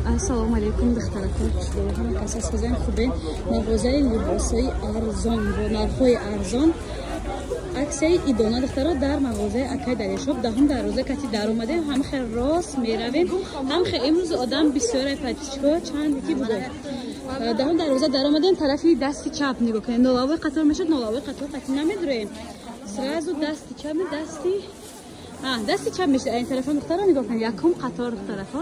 Ассалому алейкум духтаракон, хушбалаҳам кас аст хозаин хубен мағозаи либосои арзон бо нархҳои арзон аксияи идона духтаро дар мағозаи Акай Далешоп даҳум дароза кати даромадем ҳамхе рост меравем ҳамхе имрӯз одам бисёре пачко чанд ки буд даҳум дароза даромадем тарафи дасти чап нигоҳ кунед нолавои қатор мешуд нолавои қатор қати намедурем сразу дасти чап дасти чап мешуд ин тарафон духтаро нигоҳ кунед якум қатор духтарако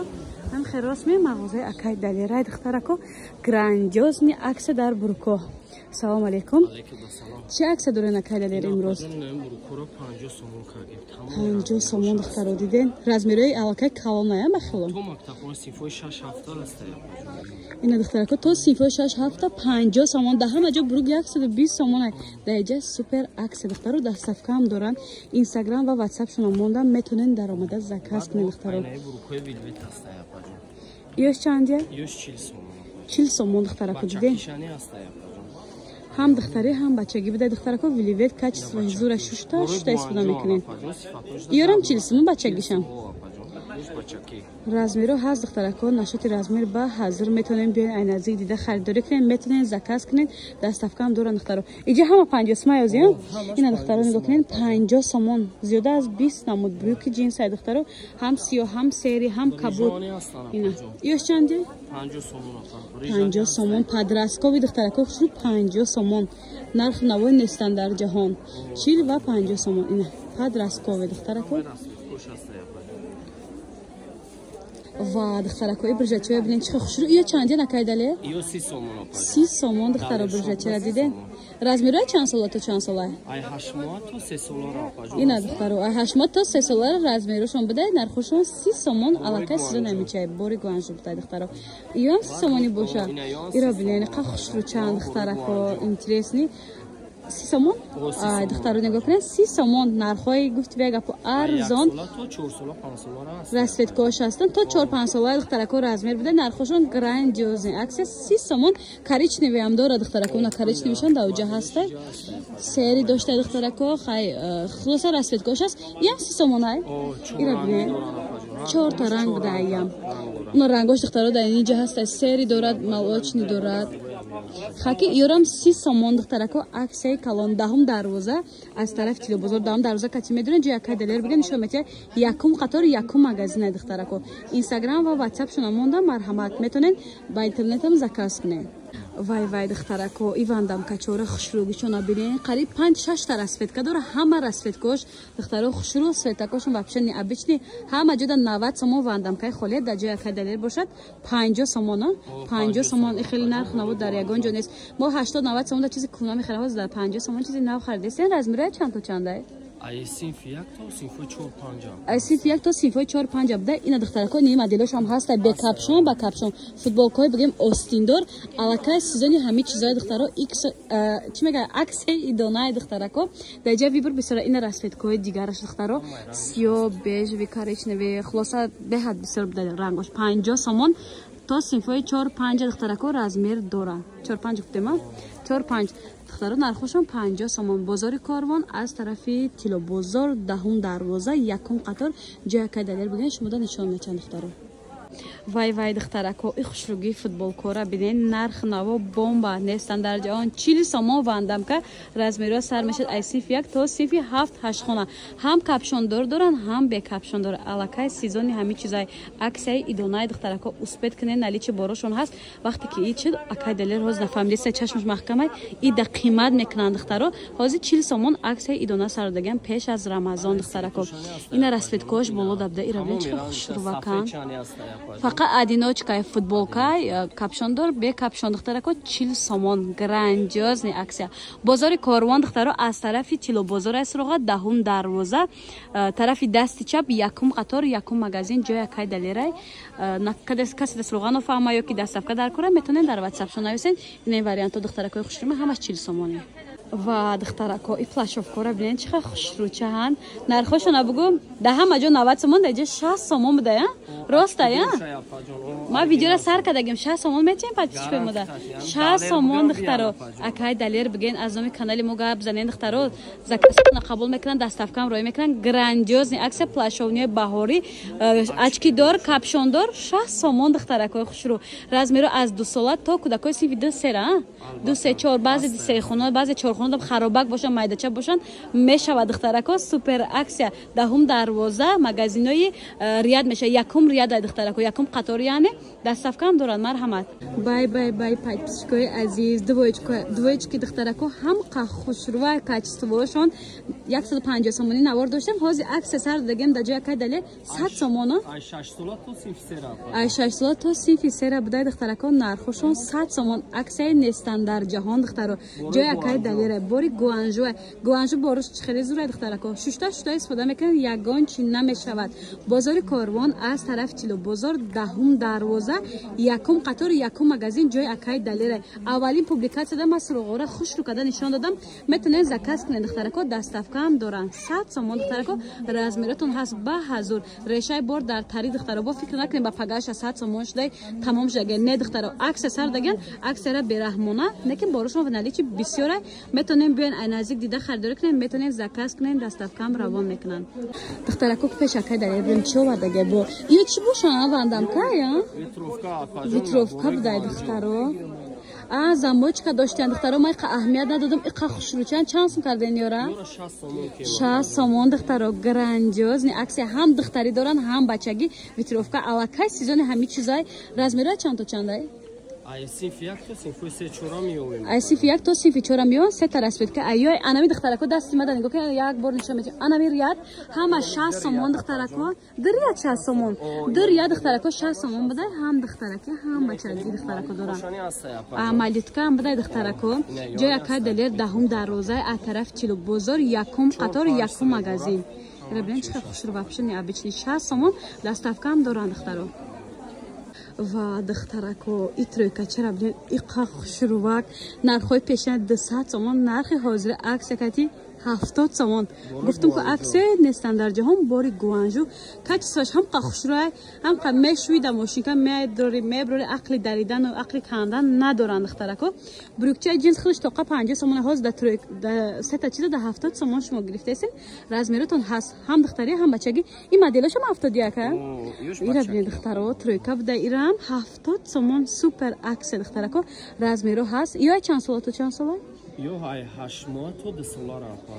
ҳам херосми мағозаи Акай Далерай духтарако грандиозни аксия дар бурко. Салом алейкум. Чи аксия дорен Акай Далер имрӯз? 50 сомон духтаро диден. Размерои аллакай калоная махилон. Ина духтарако то синфои 6-7 50 сомон да ҳама ҷо бурук 120 сомон ай. Даиҷа супер аксия духтаро дастафка ҳам доран. Instagram ва WhatsApp шуно мондан метонен даромада заказ кунед духтаро. Ёш чандия? Ёш 40 сомон. 40 сомон духтарако диден. Ҳам духтари ҳам бачагӣ буда духтарако виливет качество зура шушта истифода мекунен. Ёрам 40 сомон бачагишам. Размеро ҳаст духтарако нашоти размер ба ҳазир метонем биёен ай наздик дида харидорӣ кунен метонен заказ кунен дастафка ҳам доран духтаро. Иҷа ҳама 50 сомон ёзиям. Ина духтаро нигоҳ кунен 50 сомон зиёда аз 20 намуд брюки джинс ай духтаро ҳам сиёҳ ҳам сери ҳам кабуд. Ина ёш чанди? 50 сомон. 50 сомон падраскови духтарако шуд 50 сомон. Нарх навои нестан дар ҷаҳон. 40 ва 50 сомон. Ина падраскови духтарако. Ва духтарако брижачоя бинен чихе хушрӯ. Ё чанди Акай Далер? Ё 30 сомон. 30 сомон духтаро брижачоя диден. Размерои чанд сола то чанд сола? Ай 8 моҳ то 3 сола ра. Ина духтаро ай 8 моҳ то 3 сола размерушон буда нархушон 30 сомон аллакай сезон намечай бори гуанжу буда духтаро. Ё 30 сомони боша. Ира бинен қа хушрӯ чанд духтарако интересни 30 сомон? Ай духтаро нигоҳ кунед 30 сомон нархҳои гуфтивия гапо арзон. То 4 сола 5 сола аст. Расветкош ҳастан то 4-5 сола духтарако размер буда нархошон грандиозни аксия 30 сомон коричневи ҳам дора духтарако на коричневишон даоҷа ҳаста. Сери дошта духтарако хай хулоса расветкош аст. Ям 30 сомон ай. Ира бинен 4 та ранг буда аям. Уна рангош духтаро дар ин ҷа ҳаста. Сери дорад, молочни дорад. Хаки ёрам 30 сомон духтарако аксияи калон даҳум дарвоза аз тарафи Тилобозор даҳум дарвоза кати медонед ҷои Акай Далер бига нишон метиҳад якум қатор якум магазин ай духтарако. Instagram ва WhatsApp шуно монда марҳамат метонен ба интернетам заказ кунен. Вай духтарако ивандам качора хушрӯгишона бинен қариб 5-6 та расветка дора ҳама расветкош духтаро хушрӯ светакошон вапша необични ҳама ҷода 90 сомон вандамкай холият дар ҷои Акай Далер бошад 50 сомон 50 сомон хеле нарх навод дар ягон ҷо нест мо 80-90 сомон дар чизи куна мехарем дар 50 сомон чизи нав харидестен размерои чанд то чандай? Ай синф 1 то синфои 4-5. Ай синф 1 то синфои 4-5 буда ина духтарако ни моделош ҳам ҳаста бе капшон ба капшон футболкаҳои бигем остиндор аллакай сезони ҳамин чизои духтаро икс чӣ мегӯяд аксияи идонаи духтарако дар ҷои вибор бисёра ина расветкаҳои дигараш духтаро сиёҳ бежеви коричневи хулоса беҳад бисёр буда рангош 50 сомон то синфои 4-5 духтарако размер дора 4-5 гуфтема 4-5 духтаро нархошон 50 сомон бозори Корвон аз тарафи Тилобозор даҳум дарвоза якум қатор ҷои Акай Далер бигем шумода нишон мечанд духтаро. Вай духтарако и хушрӯги футболкора бинен нарх наво бомба нестан дар ҷаҳон 40 сомон вандамка размеро сар мешад ай синф 1 то синфи 7-8 хона ҳам капшондор доран ҳам бе капшондор аллакай сезони ҳамин чизай аксияи идонаи духтарако успет кунен наличи борошон ҳаст вақте ки ин чид Акай Далер ҳозир нафаҳмидеста чашмаш маҳкамай и да қимат мекунанд духтаро ҳозир 40 сомон аксияи идона сар додаган пеш аз Рамазон духтарако ина расветкош боло дабда ира чӣ хушрӯвакан фақат одиночкай футболкай капшондор бе капшон духтарако 40 сомон грандиозни аксия бозори Корвон духтаро аз тарафи Тилобозор ай суроға даҳум дарвоза тарафи дасти чап якум қатор якум магазин ҷои Акай Далерай каси да суроға нафаҳма ё ки дастафка дар кора метонен дар WhatsApp шон нависен ин вариантҳо духтаракои хушрӯма ҳамаш 40 сомоне ва духтарако и плашовкора бинен чаqa хушручаҳанд. Нархошона бугу да ҳама ҷо 90 сомон даҷа 60 сомон буда я? Роста я? Ма видеора сар кардагим 60 сомон метем подписчик мода. 60 сомон духтаро. Акай далер бигин аз номи канали мо гап занен духтаро. Заказона қабул мекунанд, доставкам рой мекунанд. Грандиозный аксия плашовни баҳорӣ, очкидор, капшондор 60 сомон духтарако хушру. Размеро аз 2 сола то кудакои синфи 2 сера, 2 3 4 баъзе 3 хона, баъзе 4 хона харобак бошан, майдача бошан мешавад духтарако. Супер аксия даҳум дарвоза магазинои Риад меша. Якум Риад ай духтарако, якум қатор яъне доставкам доранд. Марҳамат. Бай подписчикои азиз, двоечки духтарако ҳам хушрува качествошон 150 сомони навор доштем. ҳозир аксия сар дадагем даҷои акай дале 100 сомоно. Ай 6 сола то синфи сера будай духтарако нархошон 100 сомон. аксияи нестан дар ҷаҳон духтаро. ҷои акай далера бори гуанжу бориш хеле зурай духтарако. шушта истифода мекунад, ягон чи намешавад. бозори корвон аз тарафи тило бозор даҳум дарвоза якум қатор якум магазин ҷои акай далера. аввалин публикатсияда ман суроғора хушру када нишон додам. метавонед заказ кунед духтарако, доставка ҳам доранд. 100 сомон духтарако. размеротон ҳаст ба ҳазур. решаи бор дар тари духтаро бо фикр накунед ба пагаша 100 сомон шудай тамом шудаген. Не духтаро, аксия сар даген, аксияра бераҳмона, лекин борушон наличи бисёра. метавонем биёен ай наздик дида харидорӣ кунем, метавонем заказ кунем, доставкам равон мекунанд. духтарако пешакай дар рим чӣ овардаге бо ё чӣ бошан вандамка я? Витровка будай духтаро. замочка доштан духтаро, ман иқа аҳамият надодам. иқа хушручан чанд сум карден ёра? 60 сомон духтаро. грандиозни аксия ҳам духтарӣ доранд, ҳам бачагӣ. витровка аллакай сезони ҳами чизай. размера чанд то чандай? Ай синфи як то синфи чора миён. се та расветка. Айёй анами духтарако дасти мада нигоҳ кунед, як бор нишон медиҳам. анами риад ҳама 60 сомон духтарако. ду риад 60 сомон. ду риад духтарако 60 сомон будай. ҳам духтараки, ҳам бачаги духтарако доранд. малютка ҳам будай духтарако. ҷои акай далер даҳум дарвозаи аз тарафи тилу бозор якум қатор якум магазин. рабин чиқа хушру вообще необычный. 60 сомон доставка ҳам доранд духтаро. ва духтарако и тройка чара билен иқа хушрувак. нархои пешина 200 сомон, нархи ҳозир аксия кати 70 сомон. гуфтум ки аксия нестан дар ҷаҳон бори гуанжу качестваш ҳам қа хушрӯай, ҳам қа мешӯида мошинка меброри ақли даридан ва ақли кандан надоранд духтарако. брюкчаи джинс худаш тоқа 50 сомон, ҳозир да сета чиза да 70 сомон шумо гирифтесин. размеротон ҳаст, ҳам духтарӣ ҳам бачагӣ. ин моделаш ҳам 71 а? ира билен духтаро тройка буда, ирам 70 сомон. супер аксия духтарако. размеро ҳаст. ё чанд сола то чанд сола? ё ай 8 моҳа то 2 сола рафта.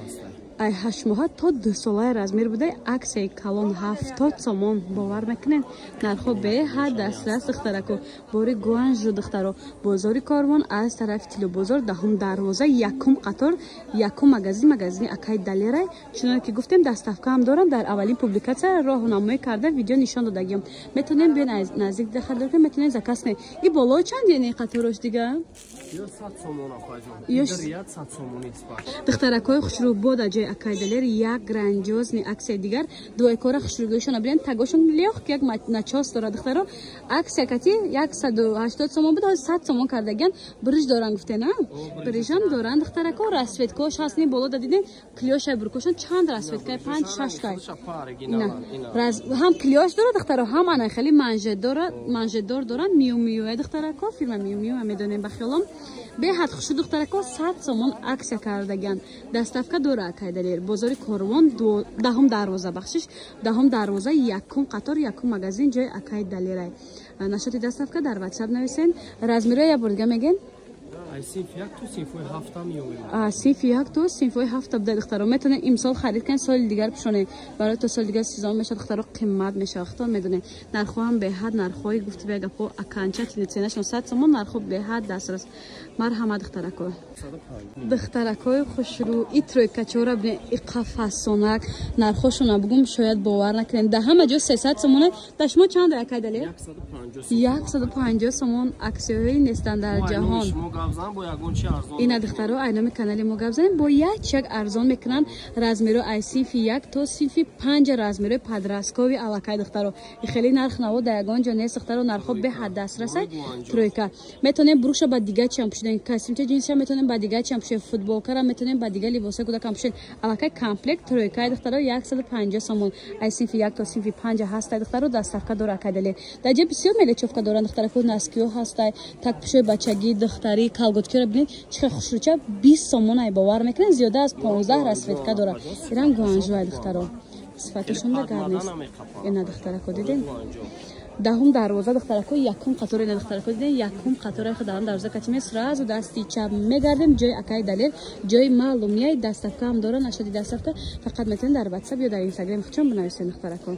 ай 8 моҳа то 2 сола размер будай. аксияи калон 70 сомон. бовар мекунед нархо беҳад дастрас духтарако. бори гуанжу духтаро. бозори корвон аз тарафи тило бозор даҳум дарвоза якум қатор якум магазини акай далерай. чуноне ки гуфтем доставка ҳам дорам. дар аввалин публикатсия роҳнамоӣ карда видео нишон додагим. метавонем биёен аз наздик дахаридор кунем, метавонем заказ кунем. и боло чанд яъне қаторош дига? ё 100 сомон апаҷон. духтаракои хушрӯ бода ҷои акай далер як грандиозни аксия дигар. дуайкора хушрӯгоишона билен тагошон лех ки як начос дора духтаро. аксия кати 180 сомон буд, 100 сомон кардаген. бриж доран гуфтена? брижам доран духтарако. расветкош ҳастни боло дадиден. клёшай буркошон чанд расветкай 5-6 кай. ҳам клёш дора духтаро, ҳам ана хели манжедор доран. миу духтарако. фирма миу медонем ба хиёлом. беҳад хушу духтарако 100 сомон аксия кардаган. доставка дора акай далер. бозори корвон даҳум дарвоза бахшиш. даҳум дарвоза якум қатор якум магазин ҷои акай далерай. нашоти доставка дар ватсап нависен. размера я бор дига меген? синфи як то синфи ҳафта буда духтаро. метавонед имсол харид кунед, соли дигар пушонед. барои то соли дигар сезон мешавад духтаро, қиммат мешавад. хто медонед нархо ҳам беҳад нархои гуфти бегапо аканча ценашон 100 сомон. нархо беҳад дастрас. марҳамат духтарако. духтаракои хушрӯ и тройка чора бинед иқа фасонак. нархошона бугум шояд бовар накунед. да ҳама ҷо 300 сомон. да шумо чанд акай далер? 150 сомон аксияҳои нестан дар ҷаҳон. бо ягон чи арзон. ина духтаро айноми канали мо гап занем бо як чак арзон мекунанд размеро ай синфи 1 то синфи 5 размеро падраскови алакай духтаро хели нарх наво да ягон ҷо нест духтаро нархо бе ҳад даст расай тройка метонем буруша ба дига чам пушиден костюмча ҷинсиам метонем ба дига чам пушед футболкара метонем ба дига либоса кудакам пушед алакай комплект тройка духтаро 150 сомон ай синфи 1 то синфи 5 ҳастай духтаро доставка дора кайдале даҷа бисёр мелечовка доранд духтаро ку наскиё ҳастай так пушед бачагӣ духтарӣ калготкиро бинед чиқа хушруча 20 сомон ай бовар мекунен зиёда аз 15 расветка дора иран гуанжӯай духтаро сифаташон да гарнест ина духтарако диден دهم دروازه دخترکو یکم قطار این دخترکو دیدین یکم قطار خود دارم دروازه کاتیم سراز و دستی چپ میگردیم جای اکای دلیل جای معلوم نیست دستفکه هم داره نشدی دستفکه فقط میتونید در واتساپ یا در اینستاگرام خودتون بنویسید دخترکو